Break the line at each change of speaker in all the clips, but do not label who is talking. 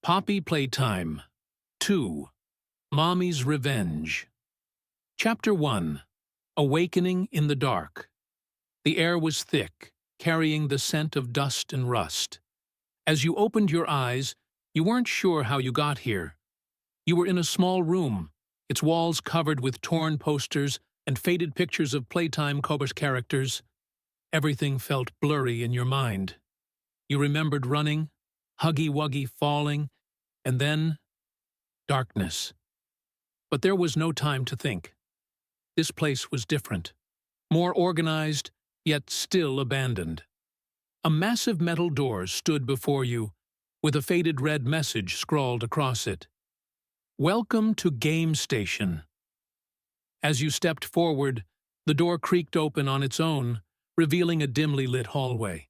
Poppy Playtime 2. Mommy's Revenge. Chapter 1. Awakening in the Dark. The air was thick, carrying the scent of dust and rust. As you opened your eyes, you weren't sure how you got here. You were in a small room, its walls covered with torn posters and faded pictures of Playtime Co's characters. Everything felt blurry in your mind. You remembered running, huggy-wuggy falling, and then darkness. But there was no time to think. This place was different, more organized, yet still abandoned. A massive metal door stood before you, with a faded red message scrawled across it. "Welcome to Game Station." As you stepped forward, the door creaked open on its own, revealing a dimly lit hallway.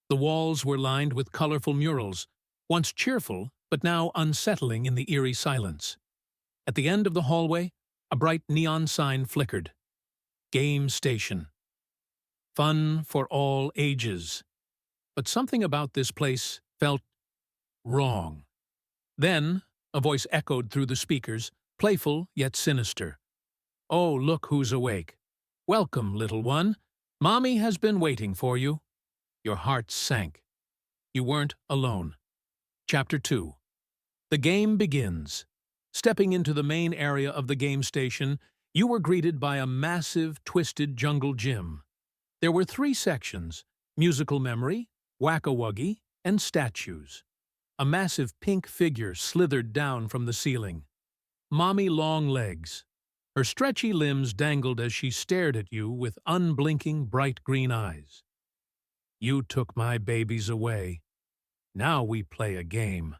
The walls were lined with colorful murals, once cheerful but now unsettling in the eerie silence. At the end of the hallway, a bright neon sign flickered. Game Station. Fun for all ages. But something about this place felt wrong. Then, a voice echoed through the speakers, playful yet sinister. "Oh, look who's awake. Welcome, little one. Mommy has been waiting for you." Your heart sank. You weren't alone. Chapter 2. The game begins. Stepping into the main area of the game station, you were greeted by a massive, twisted jungle gym. There were 3 sections: musical memory, whack-a-wuggy, and statues. A massive pink figure slithered down from the ceiling. Mommy long legs. Her stretchy limbs dangled as she stared at you with unblinking, bright green eyes. "You took my babies away. Now we play a game."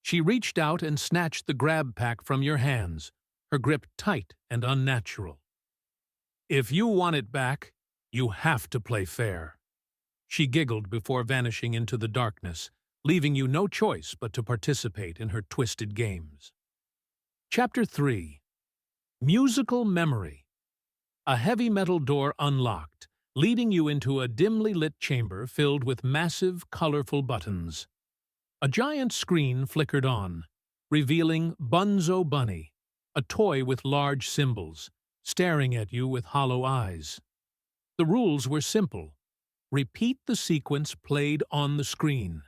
She reached out and snatched the grab pack from your hands, her grip tight and unnatural. "If you want it back, you have to play fair." She giggled before vanishing into the darkness, leaving you no choice but to participate in her twisted games. Chapter 3. Musical Memory. A heavy metal door unlocked, leading you into a dimly lit chamber filled with massive, colorful buttons. A giant screen flickered on, revealing Bunzo Bunny, a toy with large symbols, staring at you with hollow eyes. The rules were simple. Repeat the sequence played on the screen.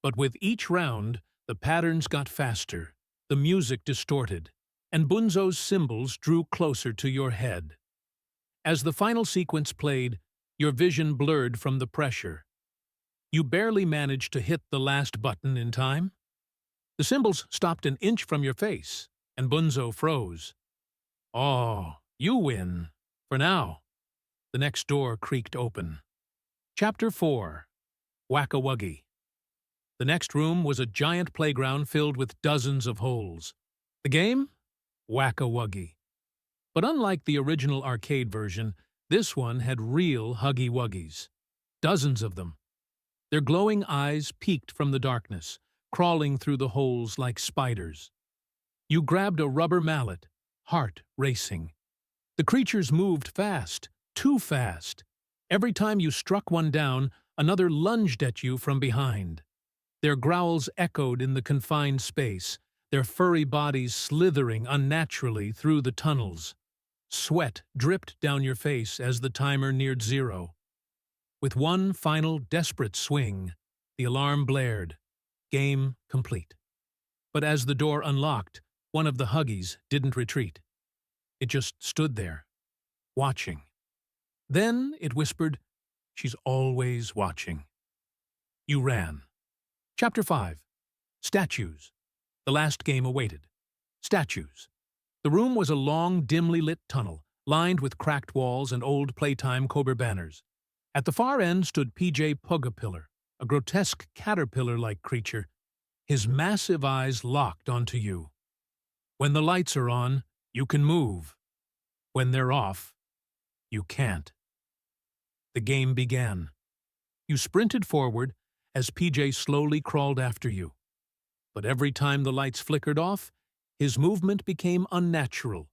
But with each round, the patterns got faster, the music distorted, and Bunzo's symbols drew closer to your head. As the final sequence played, your vision blurred from the pressure. You barely managed to hit the last button in time. The symbols stopped an inch from your face, and Bunzo froze. "Oh, you win. For now." The next door creaked open. Chapter 4. Whack-a-wuggy. The next room was a giant playground filled with dozens of holes. The game? Whack-a-wuggy. But unlike the original arcade version, this one had real huggy-wuggies. Dozens of them. Their glowing eyes peeked from the darkness, crawling through the holes like spiders. You grabbed a rubber mallet, heart racing. The creatures moved fast, too fast. Every time you struck one down, another lunged at you from behind. Their growls echoed in the confined space, their furry bodies slithering unnaturally through the tunnels. Sweat dripped down your face as the timer neared 0. With one final desperate swing, the alarm blared. Game complete. But as the door unlocked, one of the huggies didn't retreat. It just stood there, watching. Then it whispered, "She's always watching." You ran. Chapter 5. Statues. The last game awaited. Statues. The room was a long, dimly lit tunnel, lined with cracked walls and old Playtime Co banners. At the far end stood PJ Pug-a-Pillar, a grotesque caterpillar-like creature, his massive eyes locked onto you. When the lights are on, you can move. When they're off, you can't. The game began. You sprinted forward as PJ slowly crawled after you. But every time the lights flickered off, his movement became unnatural,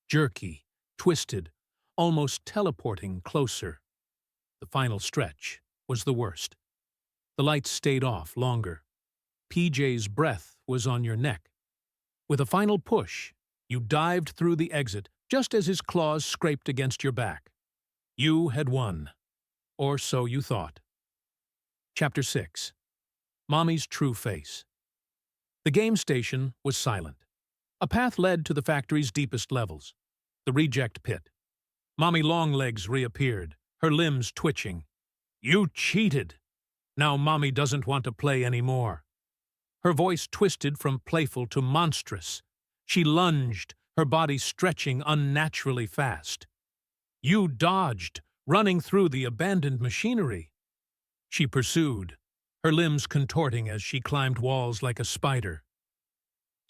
jerky, twisted, almost teleporting closer. The final stretch was the worst. The lights stayed off longer. PJ's breath was on your neck. With a final push, you dived through the exit just as his claws scraped against your back. You had won. Or so you thought. Chapter 6. Mommy's True Face. The game station was silent. A path led to the factory's deepest levels, the reject pit. Mommy Longlegs reappeared, her limbs twitching. "You cheated! Now Mommy doesn't want to play anymore." Her voice twisted from playful to monstrous. She lunged, her body stretching unnaturally fast. "You dodged, running through the abandoned machinery." She pursued, her limbs contorting as she climbed walls like a spider.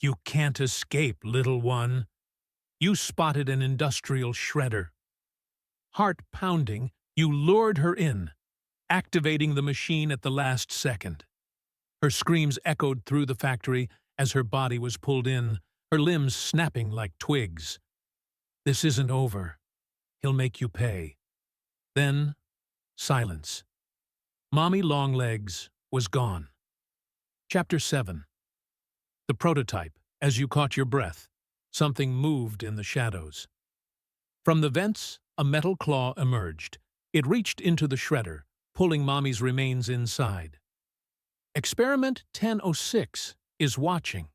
"You can't escape, little one." You spotted an industrial shredder. Heart pounding, you lured her in, activating the machine at the last second. Her screams echoed through the factory as her body was pulled in, her limbs snapping like twigs. "This isn't over. He'll make you pay." Then, silence. Mommy Longlegs was gone. Chapter 7. The prototype. As you caught your breath, something moved in the shadows. From the vents, a metal claw emerged. It reached into the shredder, pulling Mommy's remains inside. Experiment 1006 is watching.